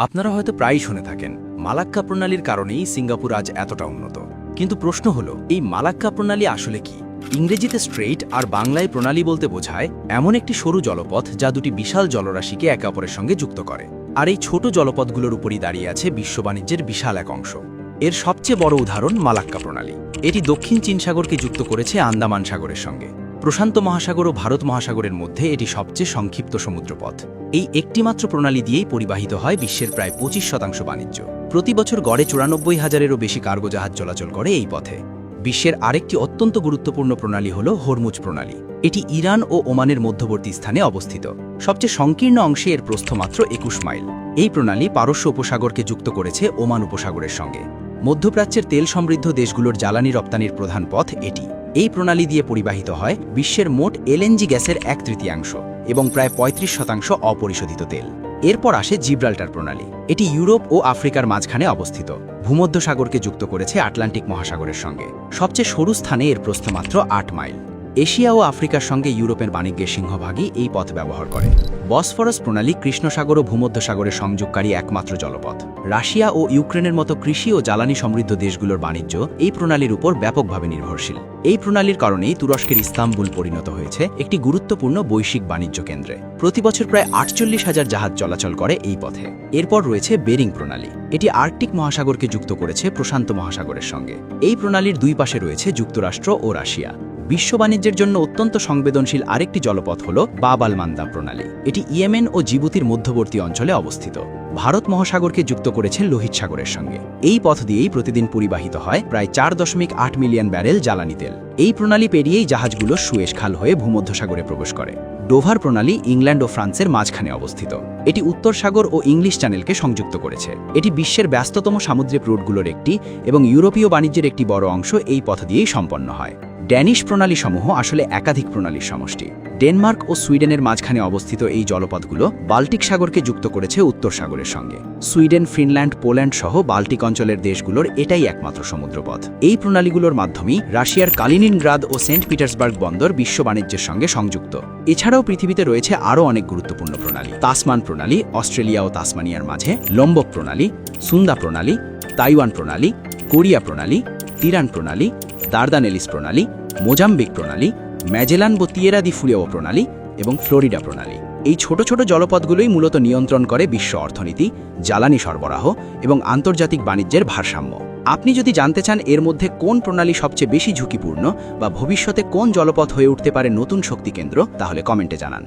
আপনারা হয়তো প্রায়ই শুনে থাকেন মালাক্কা প্রণালীর কারণেই সিঙ্গাপুর আজ এতটা উন্নত। কিন্তু প্রশ্ন হলো, এই মালাক্কা প্রণালী আসলে কি? ইংরেজিতে স্ট্রেইট আর বাংলায় প্রণালী বলতে বোঝায় এমন একটি সরু জলপথ যা দুটি বিশাল জলরাশিকে একে অপরের সঙ্গে যুক্ত করে। আর এই ছোট জলপথগুলোর উপরই দাঁড়িয়ে আছে বিশ্ব বাণিজ্যের বিশাল এক অংশ। এর সবচেয়ে বড় উদাহরণ মালাক্কা প্রণালী। এটি দক্ষিণ চীন সাগরকে যুক্ত করেছে আন্দামান সাগরের সঙ্গে। প্রশান্ত মহাসাগর ও ভারত মহাসাগরের মধ্যে এটি সবচেয়ে সংক্ষিপ্ত সমুদ্রপথ। এই একটিমাত্র প্রণালী দিয়েই পরিবাহিত হয় বিশ্বের প্রায় 25% বাণিজ্য। প্রতি বছর গড়ে 94,000-এরও বেশি কার্গো জাহাজ চলাচল করে এই পথে। বিশ্বের আরেকটি অত্যন্ত গুরুত্বপূর্ণ প্রণালী হল হরমুজ প্রণালী। এটি ইরান ও ওমানের মধ্যবর্তী স্থানে অবস্থিত। সবচেয়ে সংকীর্ণ অংশে এর প্রস্থ মাত্র 21 মাইল। এই প্রণালী পারস্য উপসাগরকে যুক্ত করেছে ওমান উপসাগরের সঙ্গে। মধ্যপ্রাচ্যের তেল সমৃদ্ধ দেশগুলোর জ্বালানি রপ্তানির প্রধান পথ এটি। এই প্রণালী দিয়ে পরিবাহিত হয় বিশ্বের মোট এলএনজি গ্যাসের 1/3 এবং প্রায় 35% অপরিশোধিত তেল। এরপর আসে জিব্রাল্টার প্রণালী। এটি ইউরোপ ও আফ্রিকার মাঝখানে অবস্থিত। ভূমধ্যসাগরকে যুক্ত করেছে আটলান্টিক মহাসাগরের সঙ্গে। সবচেয়ে সরু স্থানে এর প্রস্থ মাত্র 8 মাইল। এশিয়া ও আফ্রিকার সঙ্গে ইউরোপের বাণিজ্যের সিংহভাগই এই পথ ব্যবহার করে। বসফরাস প্রণালী কৃষ্ণসাগর ও ভূমধ্যসাগরের সংযোগকারী একমাত্র জলপথ। রাশিয়া ও ইউক্রেনের মতো কৃষি ও জ্বালানি সমৃদ্ধ দেশগুলোর বাণিজ্য এই প্রণালীর উপর ব্যাপকভাবে নির্ভরশীল। এই প্রণালীর কারণেই তুরস্কের ইস্তাম্বুল পরিণত হয়েছে একটি গুরুত্বপূর্ণ বৈশ্বিক বাণিজ্য কেন্দ্রে। প্রতি বছর প্রায় 48,000 জাহাজ চলাচল করে এই পথে। এরপর রয়েছে বেরিং প্রণালী। এটি আর্কটিক মহাসাগরকে যুক্ত করেছে প্রশান্ত মহাসাগরের সঙ্গে। এই প্রণালীর দুই পাশে রয়েছে যুক্তরাষ্ট্র ও রাশিয়া। বিশ্ব বাণিজ্যের জন্য অত্যন্ত সংবেদনশীল আরেকটি জলপথ হল বাব আল মান্দাব প্রণালী। এটি ইয়েমেন ও জিবুতির মধ্যবর্তী অঞ্চলে অবস্থিত। ভারত মহাসাগরকে যুক্ত করেছে লোহিত সাগরের সঙ্গে। এই পথ দিয়েই প্রতিদিন পরিবাহিত হয় প্রায় 4.8 মিলিয়ন ব্যারেল জ্বালানি তেল। এই প্রণালী পেরিয়েই জাহাজগুলো সুয়েজ খাল হয়ে ভূমধ্যসাগরে প্রবেশ করে। ডোভার প্রণালী ইংল্যান্ড ও ফ্রান্সের মাঝখানে অবস্থিত। এটি উত্তর সাগর ও ইংলিশ চ্যানেলকে সংযুক্ত করেছে। এটি বিশ্বের ব্যস্ততম সামুদ্রিক রুটগুলোর একটি এবং ইউরোপীয় বাণিজ্যের একটি বড় অংশ এই পথ দিয়েই সম্পন্ন হয়। ড্যানিশ প্রণালীসমূহ আসলে একাধিক প্রণালীর সমষ্টি। ডেনমার্ক ও সুইডেনের মাঝখানে অবস্থিত এই জলপথগুলো বাল্টিক সাগরকে যুক্ত করেছে উত্তর সাগরের সঙ্গে। সুইডেন, ফিনল্যান্ড, পোল্যান্ড সহ বাল্টিক অঞ্চলের দেশগুলোর এটাই একমাত্র সমুদ্রপথ। এই প্রণালীগুলোর মাধ্যমেই রাশিয়ার কালিনিনগ্রাদ ও সেন্ট পিটার্সবার্গ বন্দর বিশ্ব বাণিজ্যের সঙ্গে সংযুক্ত। এছাড়াও পৃথিবীতে রয়েছে আরও অনেক গুরুত্বপূর্ণ প্রণালী। তাসমান প্রণালী অস্ট্রেলিয়া ও তাসমানিয়ার মাঝে, লম্বক প্রণালী, সুন্দা প্রণালী, তাইওয়ান প্রণালী, কোরিয়া প্রণালী, তিরান প্রণালী, দারদানেলিস প্রণালী, মোজাম্বিক প্রণালী, ম্যাজেলান ও তিয়েরা দি ফুয়েও প্রণালী এবং ফ্লোরিডা প্রণালী। এই ছোট ছোট জলপথগুলোই মূলত নিয়ন্ত্রণ করে বিশ্ব অর্থনীতি, জ্বালানি সরবরাহ এবং আন্তর্জাতিক বাণিজ্যের ভারসাম্য। আপনি যদি জানতে চান এর মধ্যে কোন প্রণালী সবচেয়ে বেশি ঝুঁকিপূর্ণ বা ভবিষ্যতে কোন জলপথ হয়ে উঠতে পারে নতুন শক্তি কেন্দ্র, তাহলে কমেন্টে জানান।